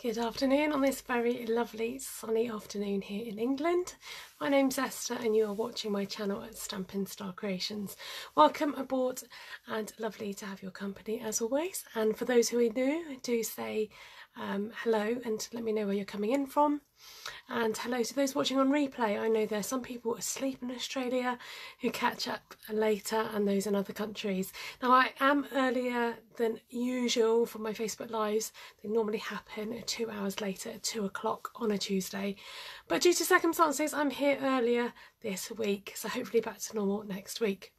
Good afternoon on this very lovely sunny afternoon here in England. My name's Esther and you are watching my channel at Stampin Star Creations. Welcome aboard and lovely to have your company as always. And for those who are new, do say hello and let me know where you're coming in from. And hello to those watching on replay. I know there's some people asleep in Australia who catch up later and those in other countries. Now I am earlier than usual for my Facebook Lives. They normally happen 2 hours later at 2 o'clock on a Tuesday. But due to circumstances, I'm here earlier this week. So hopefully back to normal next week.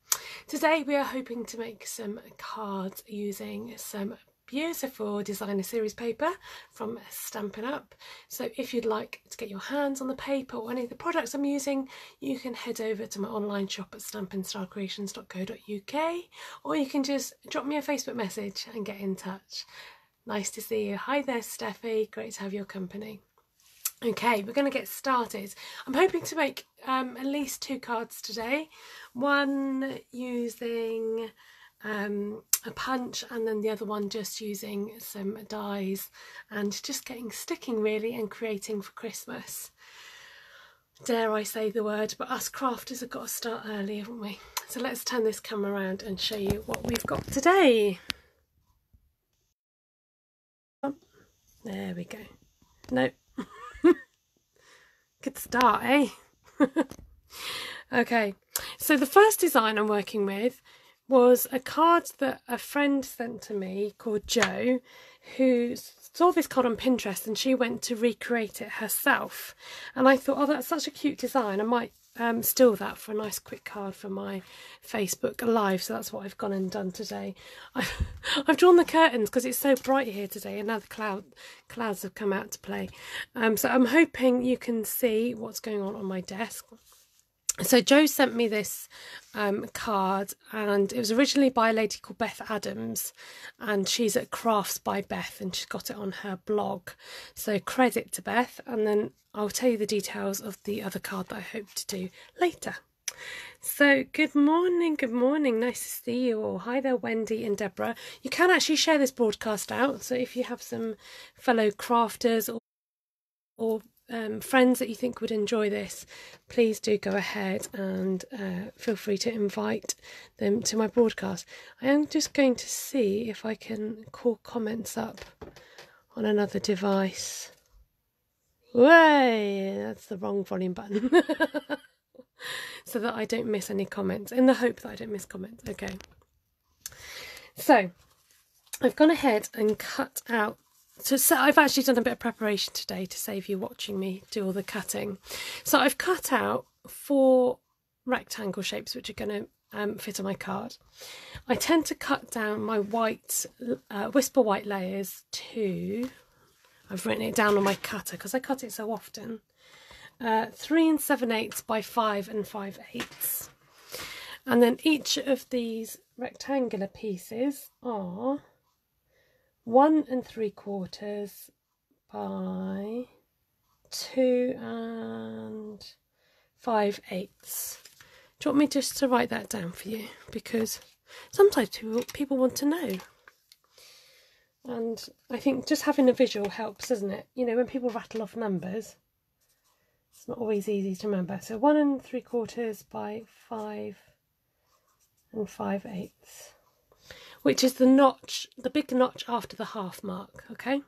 Today we are hoping to make some cards using some beautiful designer series paper from Stampin Up. So if you'd like to get your hands on the paper or any of the products I'm using, you can head over to my online shop at stampinstarcreations.co.uk, or you can just drop me a Facebook message and get in touch. Nice to see you. Hi there, Steffi. Great to have your company. Okay, we're going to get started. I'm hoping to make at least 2 cards today. One using a punch and then the other one just using some dies and just getting sticking really and creating for Christmas. Dare I say the word, but us crafters have got to start early, haven't we? So let's turn this camera around and show you what we've got today. There we go. Nope. Good start, eh? Okay, so the first design I'm working with was a card that a friend sent to me called Jo, who saw this card on Pinterest and she went to recreate it herself. And I thought, oh, that's such a cute design. I might steal that for a nice quick card for my Facebook Live. So that's what I've gone and done today. I've drawn the curtains because it's so bright here today and now the clouds have come out to play. So I'm hoping you can see what's going on my desk. So Jo sent me this card and it was originally by a lady called Beth Adams and she's at Crafts by Beth and she's got it on her blog. So credit to Beth, and then I'll tell you the details of the other card that I hope to do later. So good morning, nice to see you all. Hi there, Wendy and Deborah. You can actually share this broadcast out, so if you have some fellow crafters or friends that you think would enjoy this, please do go ahead and feel free to invite them to my broadcast. I am just going to see if I can call comments up on another device. Way, that's the wrong volume button. So that I don't miss any comments, in the hope that I don't miss comments. Okay, so I've gone ahead and cut out. So I've actually done a bit of preparation today to save you watching me do all the cutting. So I've cut out 4 rectangle shapes which are going to fit on my card. I tend to cut down my white, whisper white layers to, I've written it down on my cutter because I cut it so often, 3 7/8 by 5 5/8. And then each of these rectangular pieces are 1 3/4 by 2 5/8. Do you want me just to write that down for you? Because sometimes people want to know. And I think just having a visual helps, doesn't it? You know, when people rattle off numbers, it's not always easy to remember. So 1 3/4 by 5 5/8. Which is the notch, the big notch after the half mark, okay?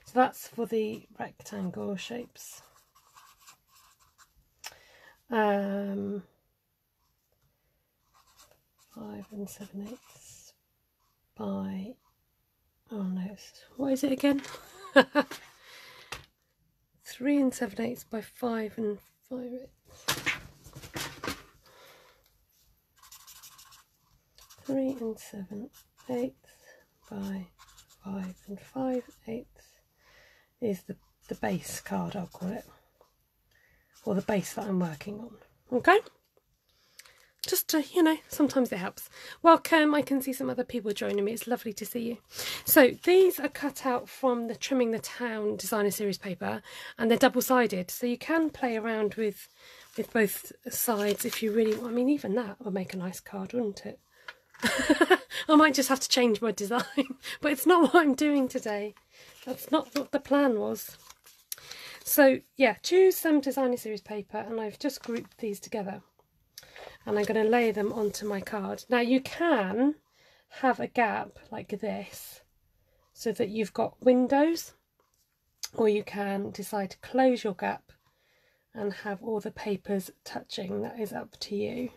So that's for the rectangle shapes. 5 7/8 by, oh no, what is it again? 3 7/8 by 5 5/8. 3 7/8 by 5 5/8 is the base card, I'll call it, or the base that I'm working on. Okay, just to, you know, sometimes it helps. Welcome, I can see some other people joining me. It's lovely to see you. So these are cut out from the Trimming the Town designer series paper and they're double-sided, so you can play around with both sides if you really want. I mean, even that would make a nice card, wouldn't it? I might just have to change my design, but it's not what I'm doing today. That's not what the plan was. So yeah, choose some designer series paper, and I've just grouped these together. And I'm going to lay them onto my card. Now you can have a gap like this so that you've got windows, or you can decide to close your gap and have all the papers touching. That is up to you.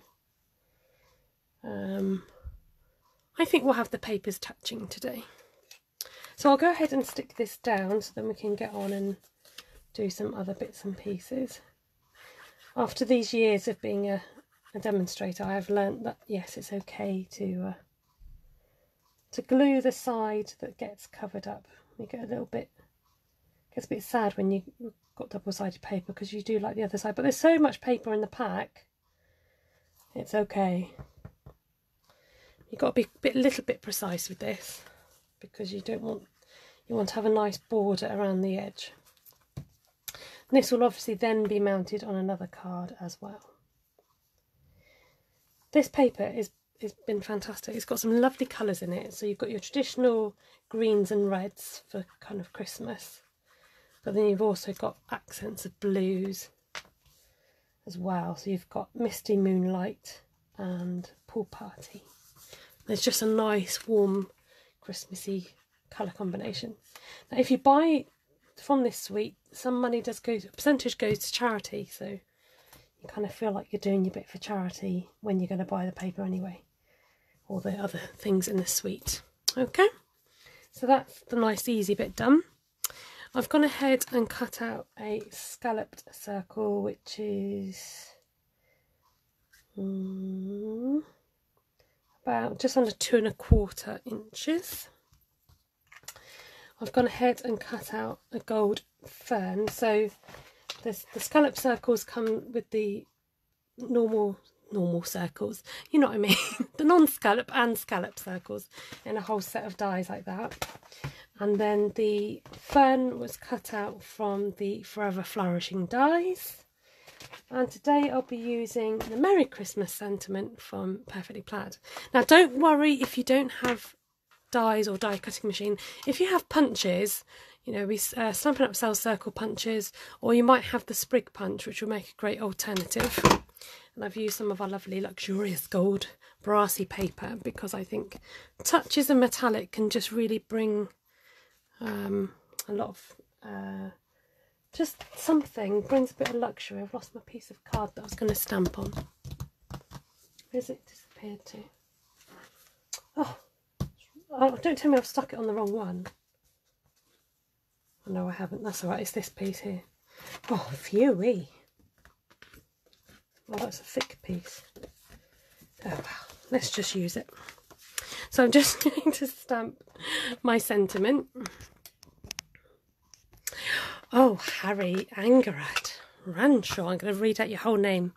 I think we'll have the papers touching today. So I'll go ahead and stick this down so then we can get on and do some other bits and pieces. After these years of being a demonstrator, I have learnt that yes, it's okay to glue the side that gets covered up. You get a little bit, gets a bit sad when you've got double-sided paper because you do like the other side, but there's so much paper in the pack, it's okay. You've got to be a little bit precise with this because you want to have a nice border around the edge. And this will obviously then be mounted on another card as well. This paper has been fantastic. It's got some lovely colours in it. So you've got your traditional greens and reds for kind of Christmas, but then you've also got accents of blues as well. So you've got Misty Moonlight and Pool Party. There's just a nice warm Christmassy colour combination. Now if you buy from this suite, some money does go, a percentage goes to charity, so you kind of feel like you're doing your bit for charity when you're going to buy the paper anyway, or the other things in the suite. Okay, so that's the nice easy bit done. I've gone ahead and cut out a scalloped circle, which is about just under 2¼ inches. I've gone ahead and cut out a gold fern. So the scallop circles come with the normal circles, you know what I mean, the non-scallop and scallop circles in a whole set of dies like that. And then the fern was cut out from the Forever Flourishing dies. And today I'll be using the Merry Christmas sentiment from Perfectly Plaid. Now don't worry if you don't have dies or die cutting machine. If you have punches, you know, we Stampin Up sells circle punches, or you might have the sprig punch, which will make a great alternative. And I've used some of our lovely luxurious gold brassy paper because I think touches of metallic can just really bring a lot of just something, brings a bit of luxury. I've lost my piece of card that I was going to stamp on. Where's it disappeared to? Oh, don't tell me I've stuck it on the wrong one. Oh, no, I haven't. That's all right. It's this piece here. Oh, phew-wee. Well, that's a thick piece. Oh, well, let's just use it. So I'm just going to stamp my sentiment. Oh, Harry Angerat Rancho. I'm going to read out your whole name.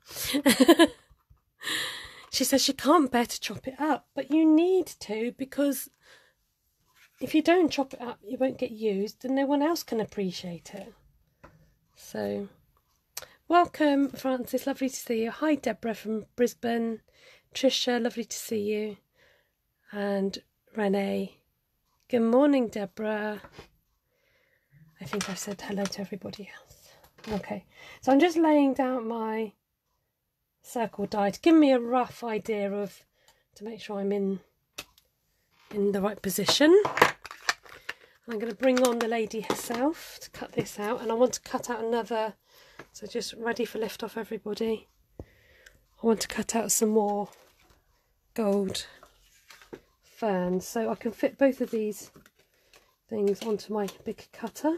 She says she can't bear to chop it up, but you need to, because if you don't chop it up, you won't get used and no one else can appreciate it. So, welcome, Francis. Lovely to see you. Hi, Deborah from Brisbane. Trisha, lovely to see you. And Renee. Good morning, Deborah. I think I've said hello to everybody else. Okay, so I'm just laying down my circle die to give me a rough idea of, to make sure I'm in the right position. I'm going to bring on the lady herself to cut this out, and I want to cut out another, so just ready for lift off everybody. I want to cut out some more gold ferns so I can fit both of these things onto my big cutter.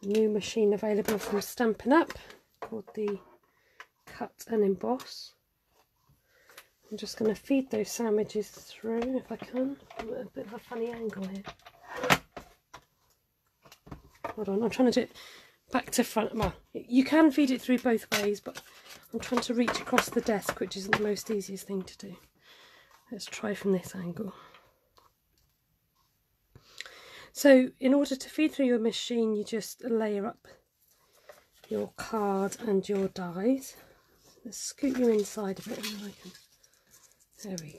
New machine available from Stampin Up called the Cut and Emboss. I'm just going to feed those sandwiches through if I can. I'm at a bit of a funny angle here. Hold on, I'm trying to do it back to front. Well, you can feed it through both ways, but I'm trying to reach across the desk, which isn't the most easiest thing to do. Let's try from this angle. So in order to feed through your machine, you just layer up your card and your dies. Let's scoot you inside a bit and then I can... There we go.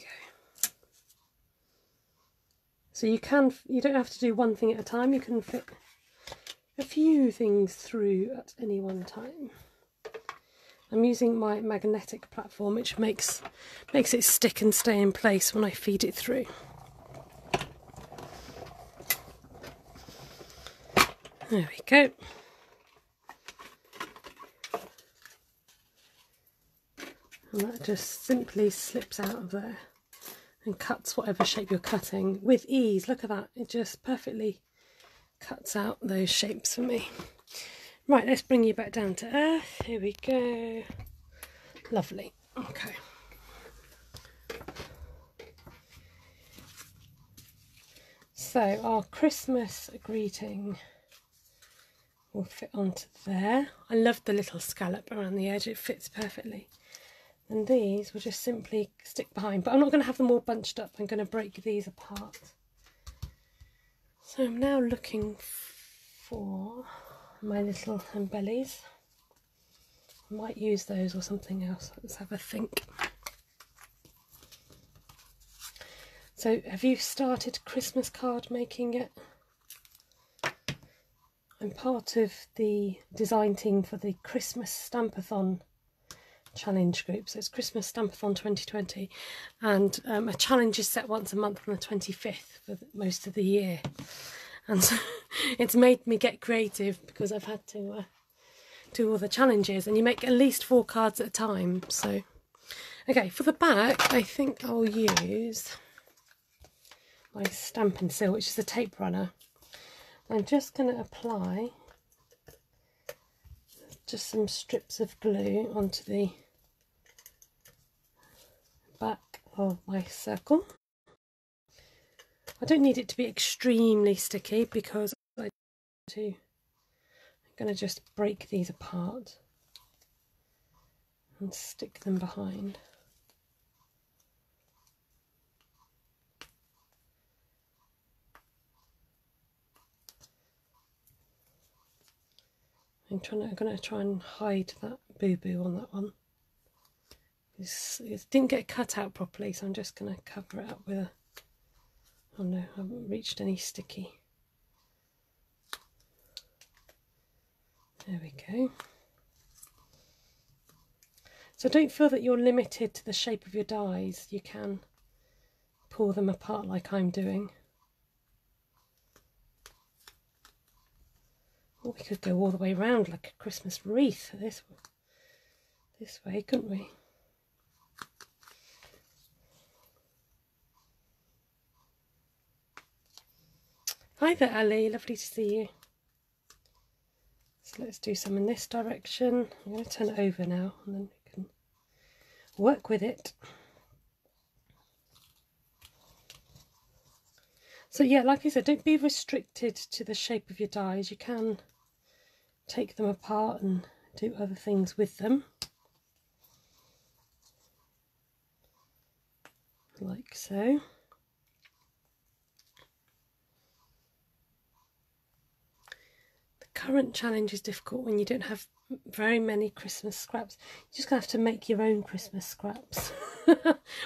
So you don't have to do one thing at a time. You can fit a few things through at any one time. I'm using my magnetic platform, which makes it stick and stay in place when I feed it through. There we go. And that just simply slips out of there and cuts whatever shape you're cutting with ease. Look at that, it just perfectly cuts out those shapes for me. Right, let's bring you back down to earth. Here we go. Lovely. Okay. So our Christmas greeting will fit onto there. I love the little scallop around the edge, it fits perfectly. And these will just simply stick behind, but I'm not going to have them all bunched up. I'm going to break these apart. So I'm now looking for my little embellies. I might use those or something else. Let's have a think. So have you started Christmas card making yet? I'm part of the design team for the Christmas Stampathon challenge group. So it's Christmas Stampathon 2020, and a challenge is set once a month on the 25th for most of the year. And so it's made me get creative because I've had to do all the challenges, and you make at least 4 cards at a time. So okay, for the back I think I'll use my Stampin' Seal, which is a tape runner. I'm just going to apply just some strips of glue onto the back of my circle. I don't need it to be extremely sticky because I'm going to just break these apart and stick them behind. I'm going to try and hide that boo-boo on that one. It didn't get cut out properly, so I'm just going to cover it up with a... Oh no, I haven't reached any sticky. There we go. So don't feel that you're limited to the shape of your dies. You can pull them apart like I'm doing. Or we could go all the way around like a Christmas wreath this way, couldn't we? Hi there, Ali, lovely to see you. So let's do some in this direction. I'm going to turn it over now and then we can work with it. So yeah, like I said, don't be restricted to the shape of your dies. You can take them apart and do other things with them. Like so. The current challenge is difficult when you don't have very many Christmas scraps. You're just going to have to make your own Christmas scraps.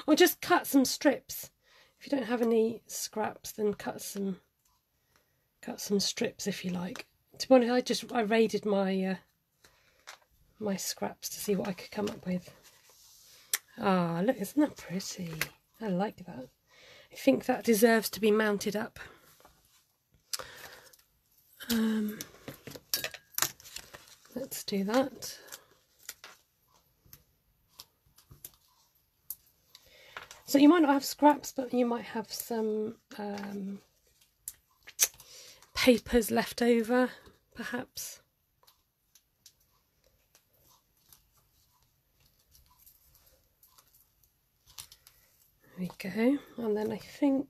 Or just cut some strips. If you don't have any scraps, then cut some strips if you like. To be honest, I raided my my scraps to see what I could come up with. Ah, look, isn't that pretty? I like that. I think that deserves to be mounted up. Let's do that. So you might not have scraps, but you might have some papers left over, perhaps. There we go. And then I think,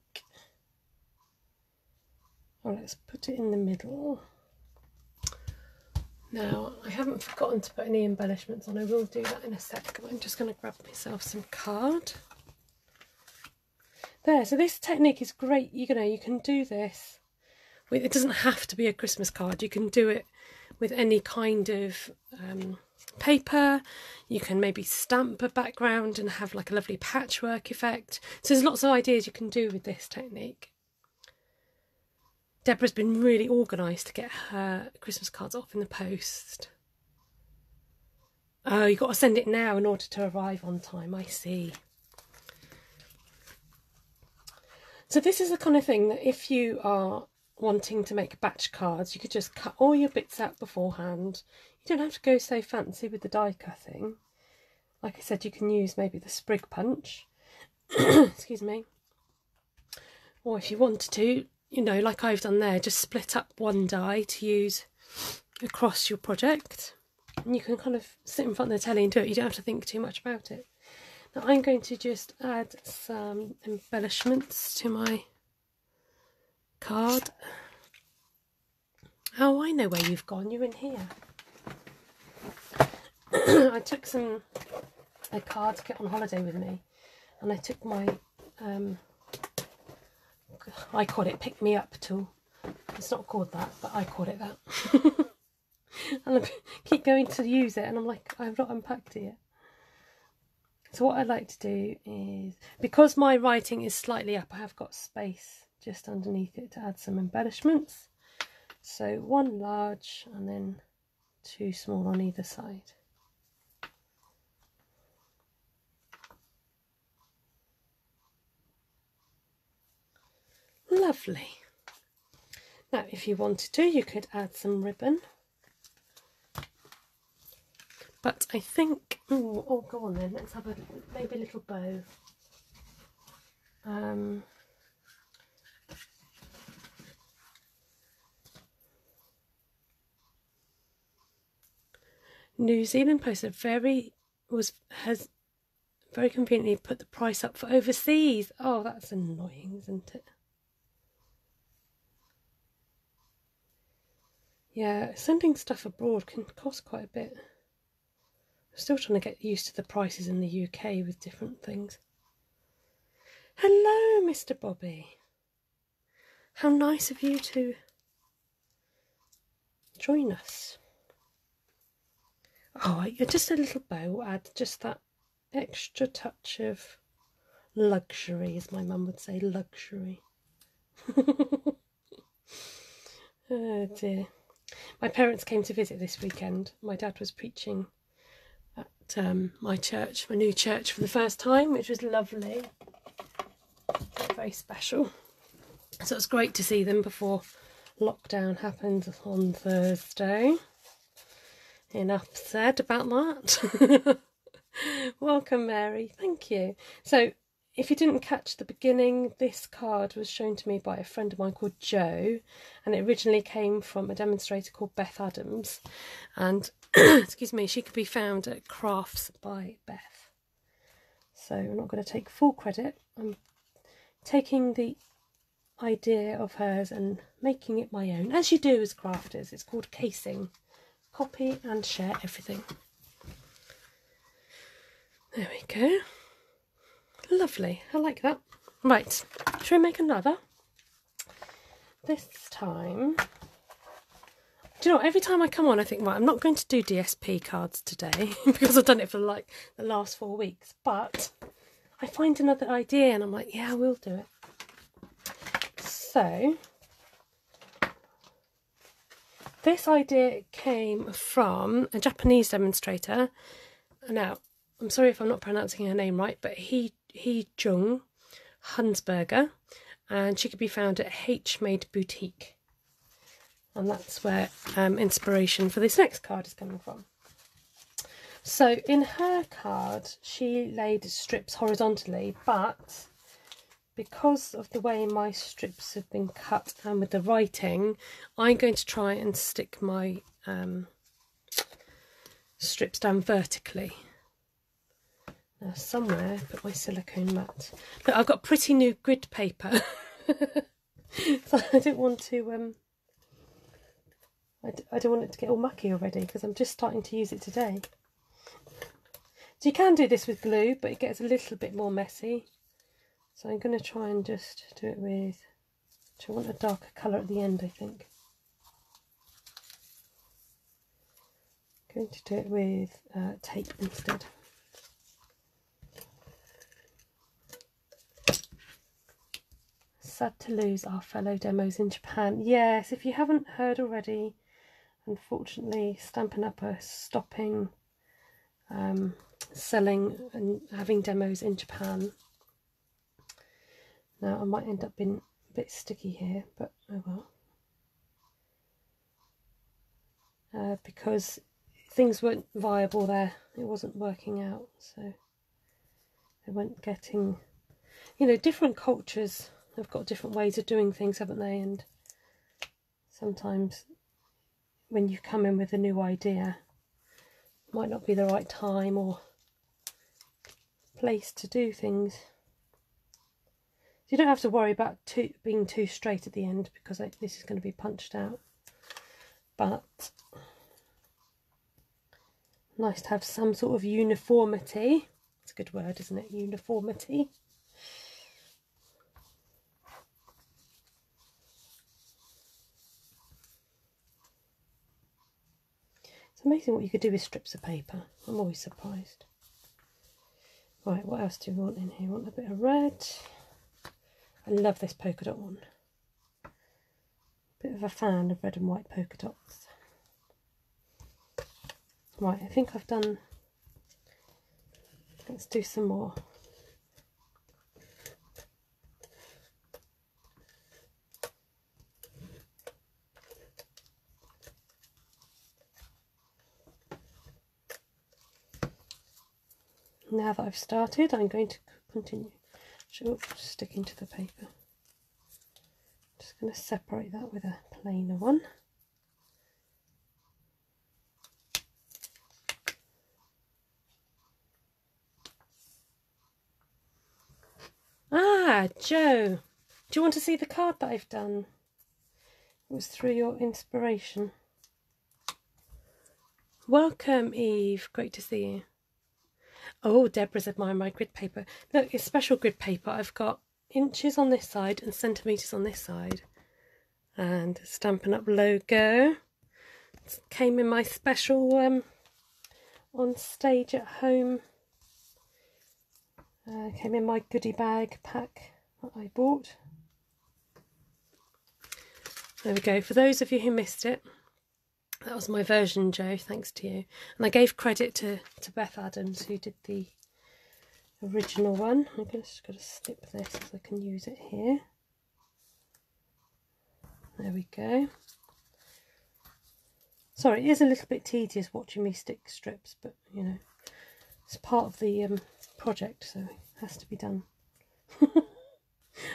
oh, let's put it in the middle. Now, I haven't forgotten to put any embellishments on. I will do that in a sec. I'm just going to grab myself some card. There, so this technique is great. You know, you can do this. It doesn't have to be a Christmas card. You can do it with any kind of paper. You can maybe stamp a background and have like a lovely patchwork effect. So there's lots of ideas you can do with this technique. Deborah's been really organised to get her Christmas cards off in the post. Oh, you've got to send it now in order to arrive on time, I see. So this is the kind of thing that if you are wanting to make batch cards, you could just cut all your bits out beforehand. You don't have to go so fancy with the die cutting. Like I said, you can use maybe the sprig punch. Excuse me. Or if you wanted to, you know, like I've done there, just split up one die to use across your project. And you can kind of sit in front of the telly and do it. You don't have to think too much about it. Now I'm going to just add some embellishments to my card. Oh, I know where you've gone. You're in here. I took a card kit on holiday with me, and I took my I call it pick me up tool. It's not called that, but I call it that. And I keep going to use it, and I'm like, I've not unpacked it yet. So what I like to do is, because my writing is slightly up, I have got space just underneath it to add some embellishments. So one large and then two small on either side. Lovely. Now if you wanted to, you could add some ribbon. But I think, oh go on then, let's have maybe a little bow. New Zealand Post has very conveniently put the price up for overseas. Oh, that's annoying, isn't it? Yeah, sending stuff abroad can cost quite a bit. I'm still trying to get used to the prices in the UK with different things. Hello, Mr. Bobby. How nice of you to join us. Oh, just a little bow will add just that extra touch of luxury, as my mum would say, luxury. Oh dear. My parents came to visit this weekend. My dad was preaching at my church, my new church, for the first time, which was lovely. Very special. So it was great to see them before lockdown happened on Thursday. Enough said about that. Welcome, Mary. Thank you. So if you didn't catch the beginning, this card was shown to me by a friend of mine called Jo, and it originally came from a demonstrator called Beth Adams, and excuse me, she could be found at Crafts by Beth. So I'm not going to take full credit. I'm taking the idea of hers and making it my own, as you do as crafters. It's called casing. Copy and share everything. There we go. Lovely. I like that. Right. Should we make another? This time, do you know, every time I come on I think, right, I'm not going to do DSP cards today because I've done it for like the last 4 weeks, but I find another idea and I'm like, yeah, I will do it. So this idea came from a Japanese demonstrator. Now, I'm sorry if I'm not pronouncing her name right, but Jung Hunsberger, and she could be found at H Made Boutique. And that's where inspiration for this next card is coming from. So in her card, she laid strips horizontally, but because of the way my strips have been cut and with the writing, I'm going to try and stick my strips down vertically. Now somewhere I put my silicone mat. Look, I've got pretty new grid paper. So I don't want to I don't want it to get all mucky already because I'm just starting to use it today. So you can do this with glue, but it gets a little bit more messy. So I'm going to try and just do it with, I want a darker colour at the end, I think. I'm going to do it with tape instead. sad to lose our fellow demos in Japan. Yes, if you haven't heard already, unfortunately Stampin' Up are stopping selling and having demos in Japan. Now I might end up being a bit sticky here, but oh well. Because things weren't viable there, it wasn't working out, so they weren't getting, you know, different cultures have got different ways of doing things, haven't they? And sometimes when you come in with a new idea, it might not be the right time or place to do things. So you don't have to worry about being too straight at the end, because this is going to be punched out. But nice to have some sort of uniformity. It's a good word, isn't it? Uniformity. It's amazing what you could do with strips of paper. I'm always surprised. Right, what else do we want in here? We want a bit of red. I love this polka dot one. Bit of a fan of red and white polka dots. Right, I think I've done, let's do some more. Now that I've started, I'm going to continue. Sticking to the paper. Just going to separate that with a plainer one. Ah, Joe, do you want to see the card that I've done? It was through your inspiration. Welcome, Eve. Great to see you. Oh, Deborah's admiring my grid paper. Look, it's special grid paper. I've got inches on this side and centimetres on this side. And Stampin' Up logo. It came in my special on stage at home. Came in my goodie bag pack that I bought. There we go. For those of you who missed it, that was my version, Joe, thanks to you. And I gave credit to Beth Adams, who did the original one. I'm just going to snip this so I can use it here. There we go. Sorry, it is a little bit tedious watching me stick strips, but, you know, it's part of the project, so it has to be done.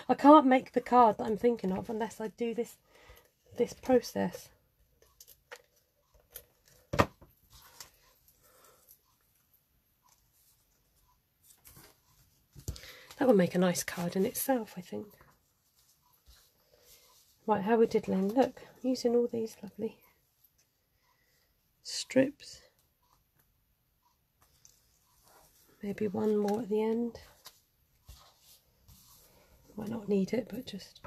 I can't make the card that I'm thinking of unless I do this process. That would make a nice card in itself, I think. Right, how we're diddling. Look, I'm using all these lovely strips. Maybe one more at the end. Might not need it, but just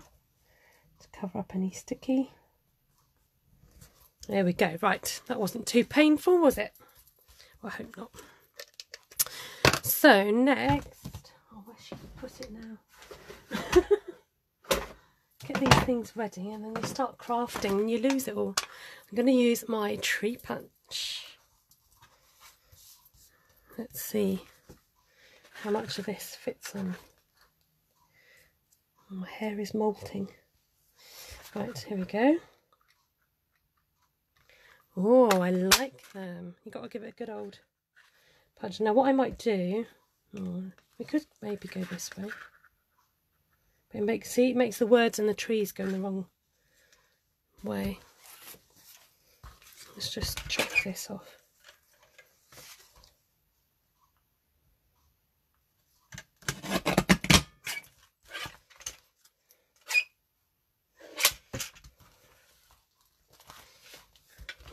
to cover up any sticky. There we go. Right, that wasn't too painful, was it? Well, I hope not. So next, oh, where should we put it now? Get these things ready, and then you start crafting and you lose it all. I'm going to use my tree punch. Let's see how much of this fits on. Oh, my hair is molting. Right, here we go. Oh, I like them. You've got to give it a good old punch. Now what I might do, we could maybe go this way. But it makes the words and the trees go in the wrong way. Let's just chop this off.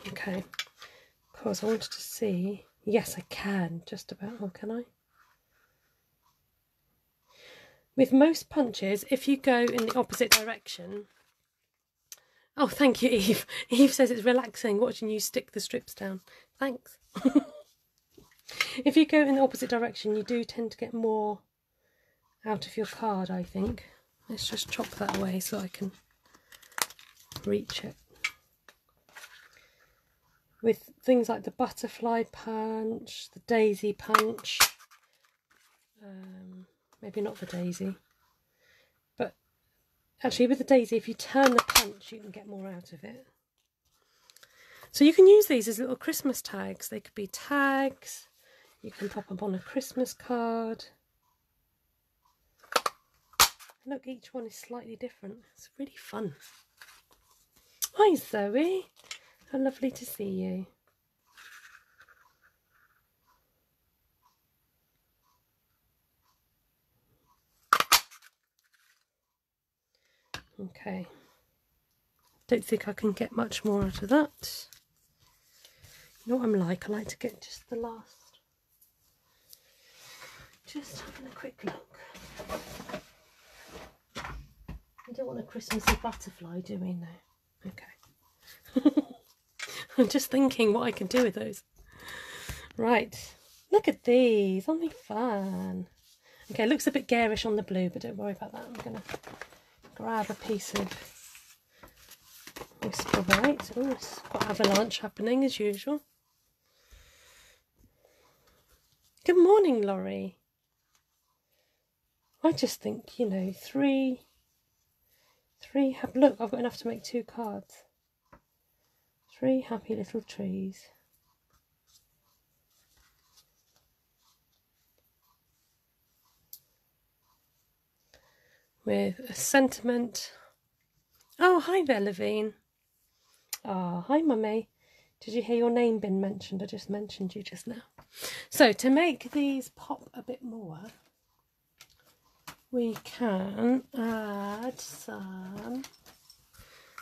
Okay, because I wanted to see, yes I can, just about, oh can I? With most punches, if you go in the opposite direction, oh thank you Eve, Eve says it's relaxing watching you stick the strips down, thanks. If you go in the opposite direction you do tend to get more out of your card, I think. Let's just chop that away so I can reach it. With things like the butterfly punch, the daisy punch, maybe not the daisy, but actually with the daisy, if you turn the punch, you can get more out of it. So you can use these as little Christmas tags. They could be tags, you can pop them on a Christmas card. Look, each one is slightly different. It's really fun. Hi Zoe, how lovely to see you. Okay, don't think I can get much more out of that. You know what I'm like, I like to get just the last. Just having a quick look. I don't want a Christmassy butterfly, do we? No. Okay. I'm just thinking what I can do with those. Right. Look at these. Aren't they fun? Okay, it looks a bit garish on the blue, but don't worry about that. I'm going to grab a piece of Whisper White. Oh, it's got avalanche happening as usual. Good morning, Laurie. I just think, you know, three look, I've got enough to make 2 cards. 3 happy little trees. With a sentiment. Oh, hi there, Levine. Ah, hi, Mummy. Did you hear your name been mentioned? I just mentioned you just now. So, to make these pop a bit more, we can add some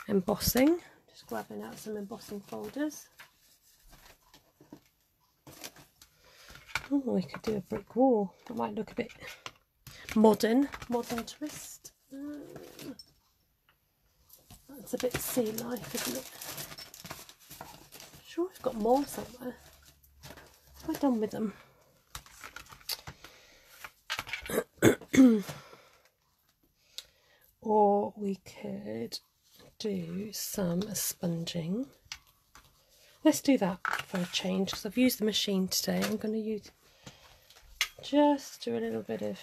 embossing. Just grabbing out some embossing folders. Oh, we could do a brick wall. That might look a bit modern twist. That's a bit sea life, isn't it? I'm sure I've got more somewhere. What have I done with them? Or we could do some sponging. Let's do that for a change, because I've used the machine today. I'm going to just do a little bit of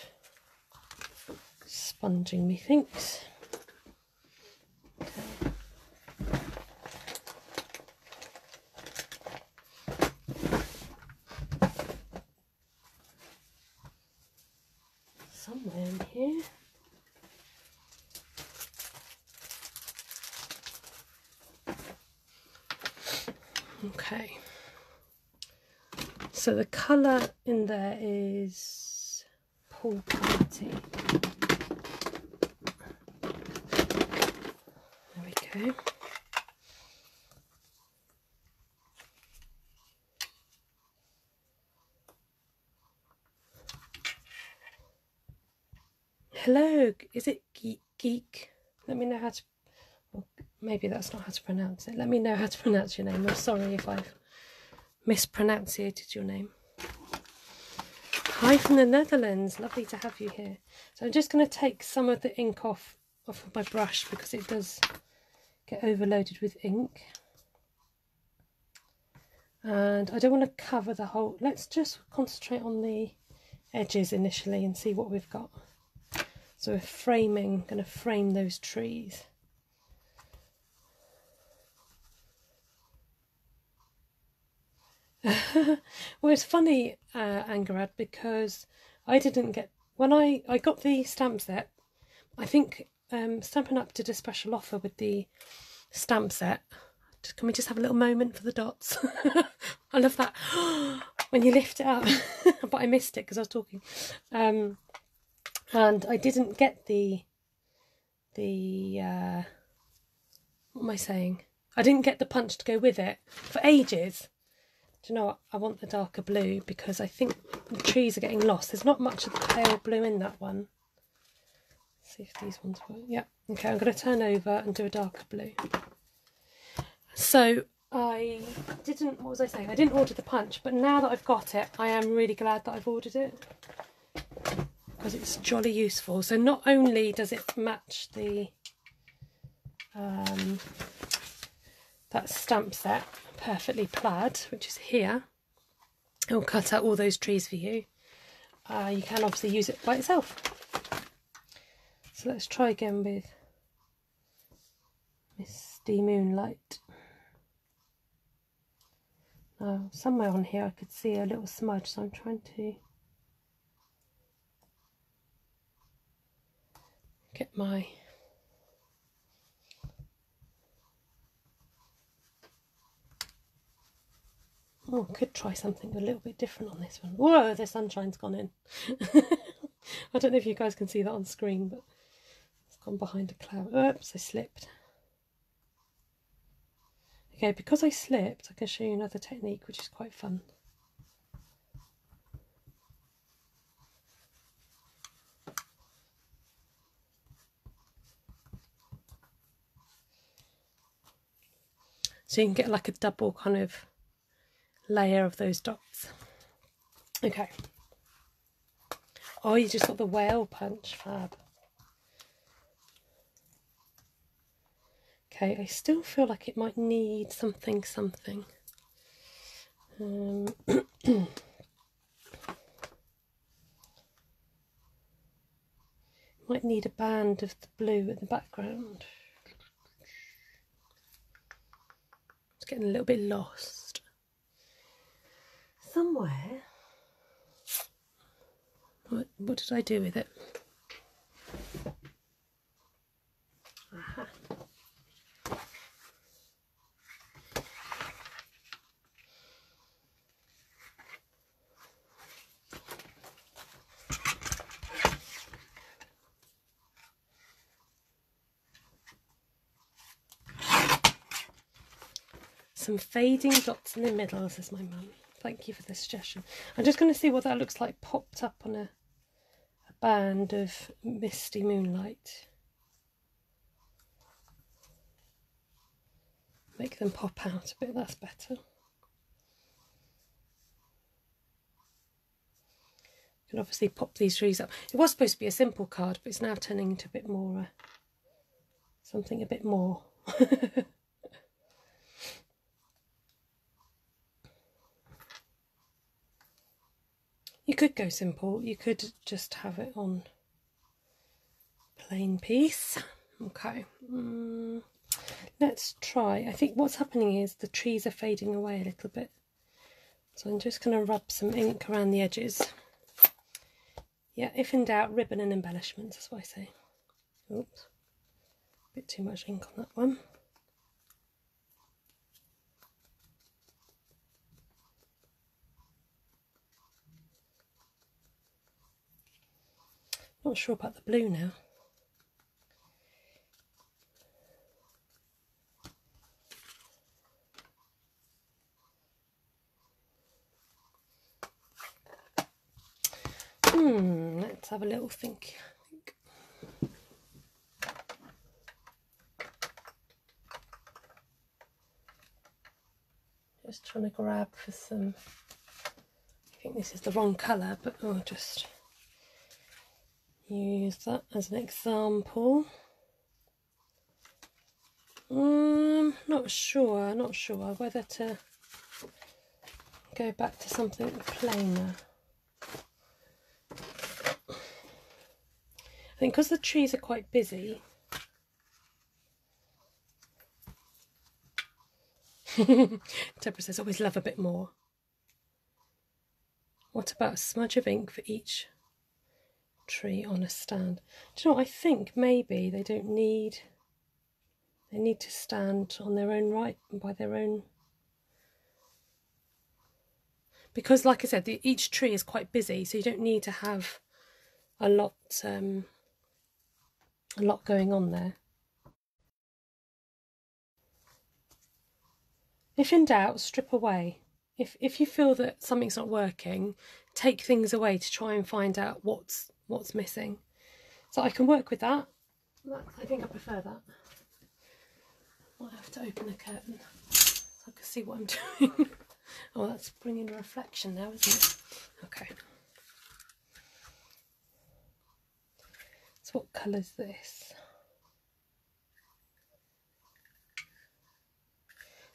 sponging, methinks. Okay. Somewhere in here. Okay, so the colour in there is Pool Party. There we go. Hello, is it Geek? Let me know how to, well, maybe that's not how to pronounce it. Let me know how to pronounce your name. I'm sorry if I've mispronunciated your name. Hi from the Netherlands, lovely to have you here. So I'm just going to take some of the ink off of my brush because it does get overloaded with ink. And I don't want to cover the whole, let's just concentrate on the edges initially and see what we've got. So we're framing, going to frame those trees. Well, it's funny, Angarad, because I didn't get, when I got the stamp set, I think Stampin' Up did a special offer with the stamp set. Can we just have a little moment for the dots? I love that when you lift it up. But I missed it because I was talking. And I didn't get the what am I saying? I didn't get the punch to go with it for ages. Do you know what? I want the darker blue because I think the trees are getting lost. There's not much of the pale blue in that one. Let's see if these ones work. Yeah. Okay, I'm going to turn over and do a darker blue. So I didn't, what was I saying? I didn't order the punch, but now that I've got it, I am really glad that I've ordered it. because it's jolly useful. So not only does it match the that stamp set perfectly plaid, which is here, it will cut out all those trees for you. You can obviously use it by itself. So let's try again with Misty Moonlight. Now, somewhere on here I could see a little smudge, so I'm trying to get my I could try something a little bit different on this one. Whoa, the sunshine's gone in. I don't know if you guys can see that on screen, but it's gone behind a cloud. Oops, I slipped. Okay, because I slipped, I can show you another technique which is quite fun. So you can get like a double kind of layer of those dots. Okay. Oh, you just got the whale punch, fab. Okay, I still feel like it might need something. Might need a band of the blue at the background. It's getting a little bit lost. Somewhere. What did I do with it? Aha. Some fading dots in the middle, says my mum. Thank you for the suggestion. I'm just going to see what that looks like popped up on a band of Misty Moonlight. Make them pop out a bit, that's better. You can obviously pop these trees up. It was supposed to be a simple card, but it's now turning into a bit more, something a bit more. You could go simple, you could just have it on plain piece. Okay, let's try. I think what's happening is the trees are fading away a little bit. So I'm just going to rub some ink around the edges. Yeah, if in doubt, ribbon and embellishments, that's what I say. Oops, a bit too much ink on that one. Not sure about the blue now. Let's have a little think. Just trying to grab for some, I think this is the wrong colour, but I'll just use that as an example. Not sure whether to go back to something plainer. I think because the trees are quite busy, Deborah says always love a bit more. What about a smudge of ink for each tree on a stand? Do you know what, I think maybe they don't need, they need to stand on their own right and by their own, because like I said, each tree is quite busy, so you don't need to have a lot going on there. If in doubt, strip away. If you feel that something's not working, take things away to try and find out what's missing. So I can work with that. I think I prefer that. Might have to open the curtain so I can see what I'm doing. Oh, that's bringing a reflection now, isn't it? Okay. So what colour is this?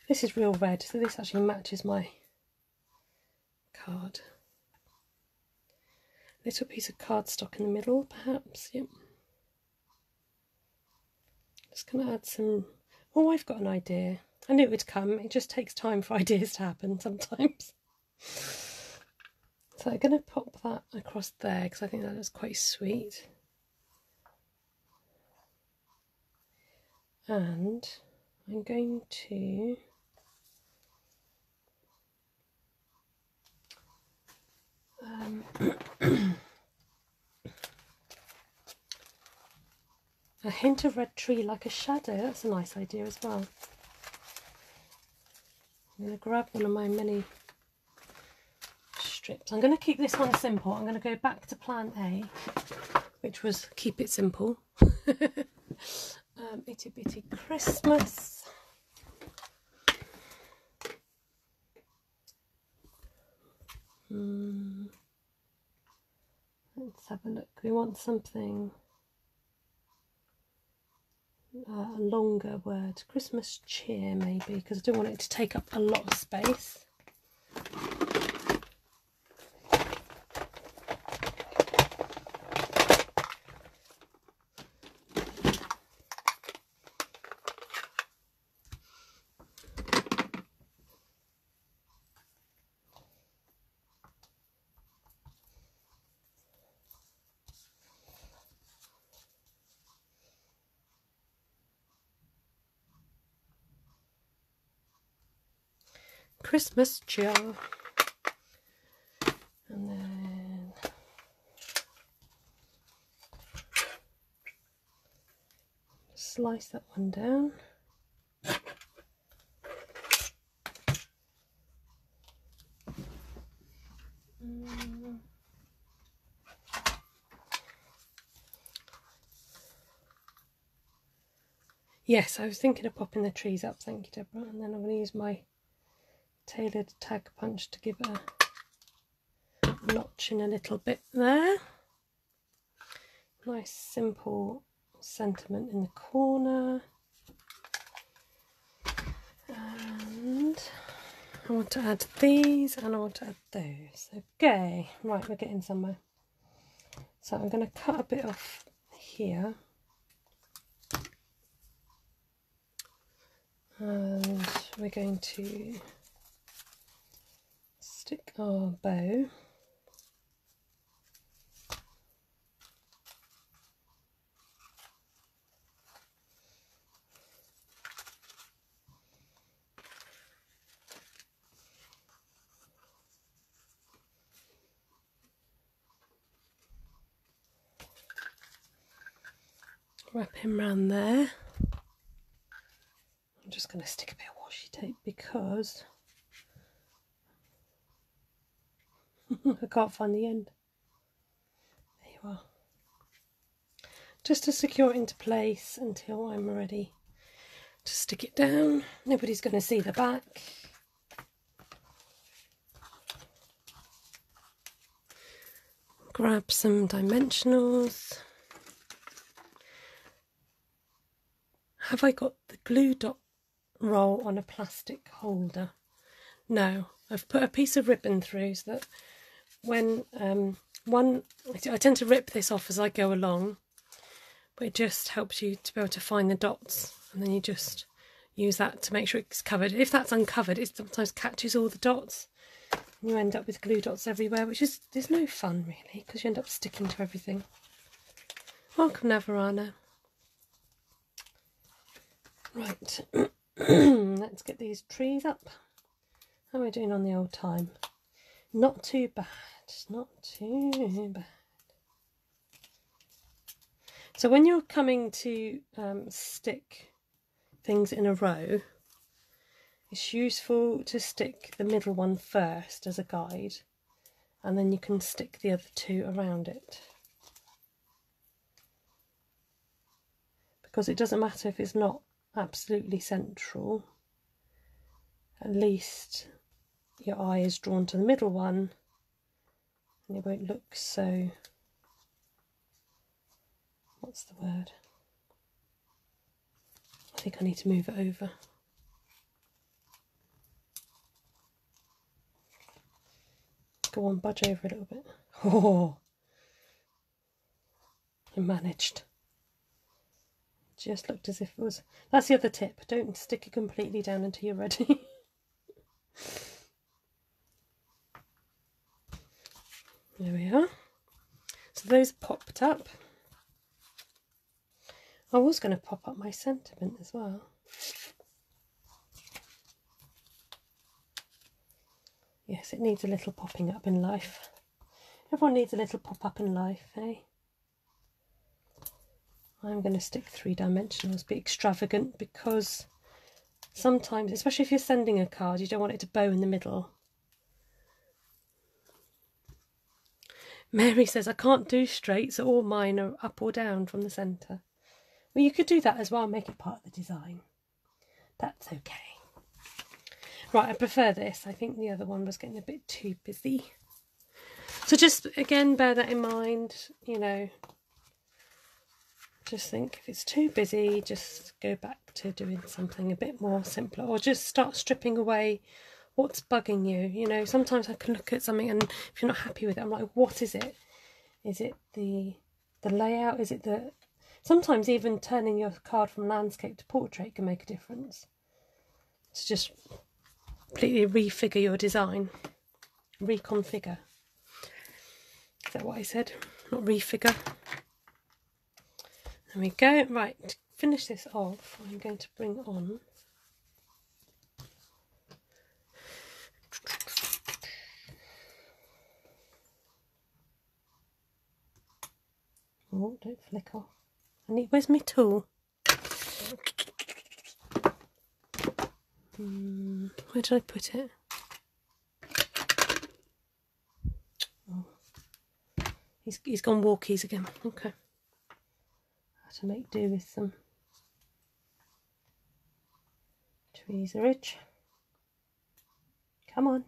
This is real red, so this actually matches my card. Little piece of cardstock in the middle, perhaps. Yep. Just going to add some... Oh, I've got an idea. I knew it would come. It just takes time for ideas to happen sometimes. So I'm going to pop that across there because I think that is quite sweet. And I'm going to... a hint of red tree like a shadow. That's a nice idea as well. I'm going to grab one of my mini strips. I'm going to keep this one simple. I'm going to go back to plan A, which was keep it simple. Itty Bitty Christmas. Let's have a look. We want something, a longer word. Christmas cheer maybe, because I don't want it to take up a lot of space. Christmas cheer. And then slice that one down. Yes, I was thinking of popping the trees up, thank you Deborah, and then I'm going to use my tailored tag punch to give it a notch in a little bit there. Nice simple sentiment in the corner. And I want to add these and I want to add those. Okay, right, we're getting somewhere. So I'm going to cut a bit off here. And we're going to stick our bow wrap him around there. I'm just going to stick a bit of washi tape because I can't find the end. There you are. Just to secure it into place until I'm ready to stick it down. Nobody's going to see the back. Grab some dimensionals. Have I got the glue dot roll on a plastic holder? No, I've put a piece of ribbon through so that when I tend to rip this off as I go along, but it just helps you to be able to find the dots, and then you just use that to make sure it's covered. If that's uncovered, it sometimes catches all the dots and you end up with glue dots everywhere, which is no fun really, because you end up sticking to everything. Welcome Navarana. Right, let's get these trees up. How are we doing on the old time? Not too bad, not too bad. So when you're coming to stick things in a row, it's useful to stick the middle one first as a guide, and then you can stick the other two around it. Because it doesn't matter if it's not absolutely central, at least your eye is drawn to the middle one and it won't look so what's the word? I think I need to move it over. Go on, budge over a little bit. Oh, I managed. Just looked as if it was... That's the other tip. Don't stick it completely down until you're ready. There we are. So those popped up. I was going to pop up my sentiment as well. Yes, it needs a little popping up in life. Everyone needs a little pop up in life, eh? I'm going to stick 3-dimensionals, be extravagant, because sometimes, especially if you're sending a card, you don't want it to bow in the middle. Mary says, I can't do straight, so all mine are up or down from the centre. Well, you could do that as well, make it part of the design. That's okay. Right, I prefer this. I think the other one was getting a bit too busy. So just, again, bear that in mind, you know. Just think if it's too busy, just go back to doing something a bit more simpler, or just start stripping away what's bugging you. You know, sometimes I can look at something and if you're not happy with it, I'm like, what is it? Is it the layout? Is it the... Sometimes even turning your card from landscape to portrait can make a difference. To just completely refigure your design. Reconfigure. Is that what I said? Not refigure. There we go. Right, to finish this off, I'm going to bring on oh, don't flick off. Where's my tool? Where did I put it? Oh. He's gone walkies again. Okay. How to make do with some tweezerage. Come on.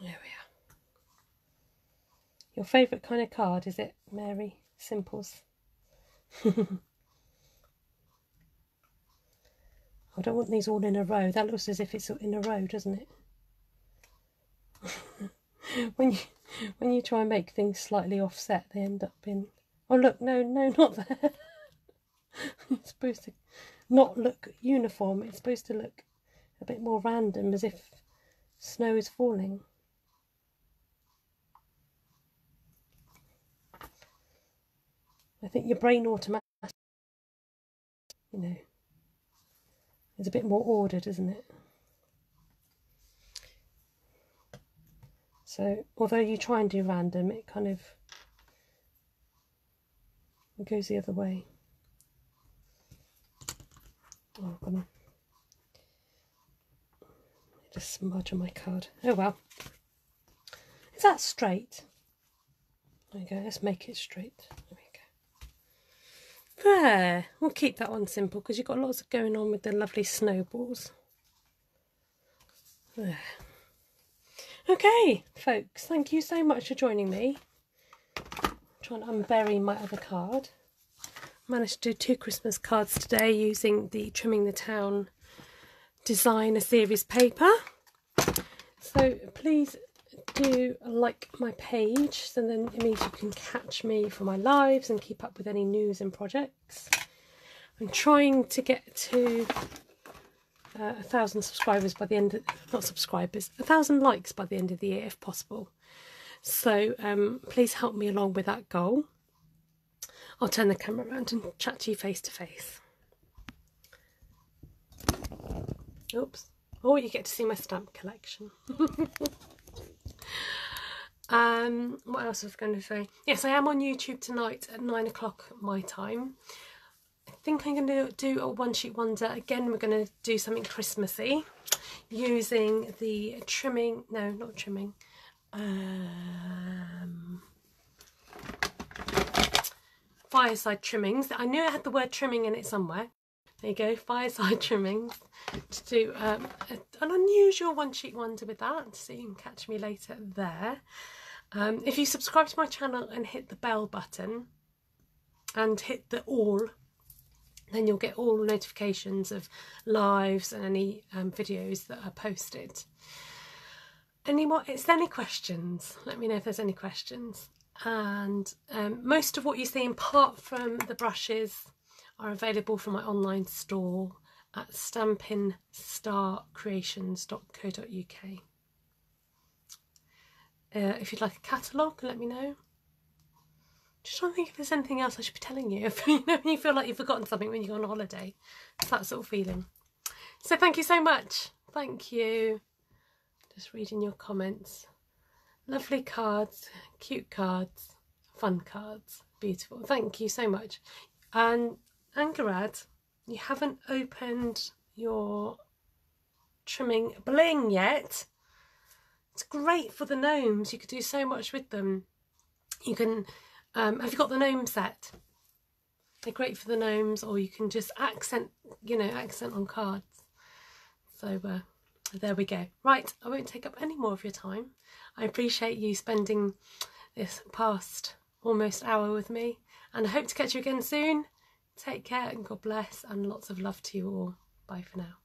There we are. Your favourite kind of card, is it, Mary? Simples. I don't want these all in a row. That looks as if it's in a row, doesn't it? when you try and make things slightly offset, they end up in... Oh look, no, not there. It's supposed to not look uniform. It's supposed to look a bit more random, as if snow is falling. I think your brain automatically, you know, is a bit more ordered, isn't it? So, although you try and do random, it kind of goes the other way. Oh, I'm gonna just smudge on my card. Oh well. Is that straight? There we go, let's make it straight. There we go. There, we'll keep that one simple because you've got lots going on with the lovely snowballs. There. Okay, folks, thank you so much for joining me. I'm trying to unbury my other card. Managed to do 2 Christmas cards today using the Trimming the Town Designer Series paper. So please do like my page, so then it means you can catch me for my lives and keep up with any news and projects. I'm trying to get to 1,000 subscribers by the end of, not subscribers, 1,000 likes by the end of the year if possible. So please help me along with that goal. I'll turn the camera around and chat to you face to face. Oops. Oh, you get to see my stamp collection. What else was I going to say? Yes, I am on YouTube tonight at 9 o'clock my time. I think I'm going to do a one sheet wonder. Again, we're going to do something Christmassy using the trimming, no, not trimming, fireside trimmings. I knew it had the word trimming in it somewhere. There you go, fireside trimmings, to do an unusual one-sheet wonder with that, so you can catch me later there. If you subscribe to my channel and hit the bell button and hit the all, then you'll get all notifications of lives and any videos that are posted. Is there any questions? Let me know if there's any questions. And most of what you see, apart from the brushes, are available from my online store at stampinstarcreations.co.uk. If you'd like a catalogue, let me know. Just trying to think if there's anything else I should be telling you. If you know, you feel like you've forgotten something when you go on holiday. It's that sort of feeling. So thank you so much. Thank you. Just reading your comments. Lovely cards, cute cards, fun cards. Beautiful. Thank you so much. And Angarad, you haven't opened your trimming bling yet. It's great for the gnomes. You could do so much with them. You can, have you got the gnome set? They're great for the gnomes, or you can just accent, accent on cards. So there we go. Right, I won't take up any more of your time. I appreciate you spending this past almost hour with me, and I hope to catch you again soon. Take care and God bless, and lots of love to you all. Bye for now.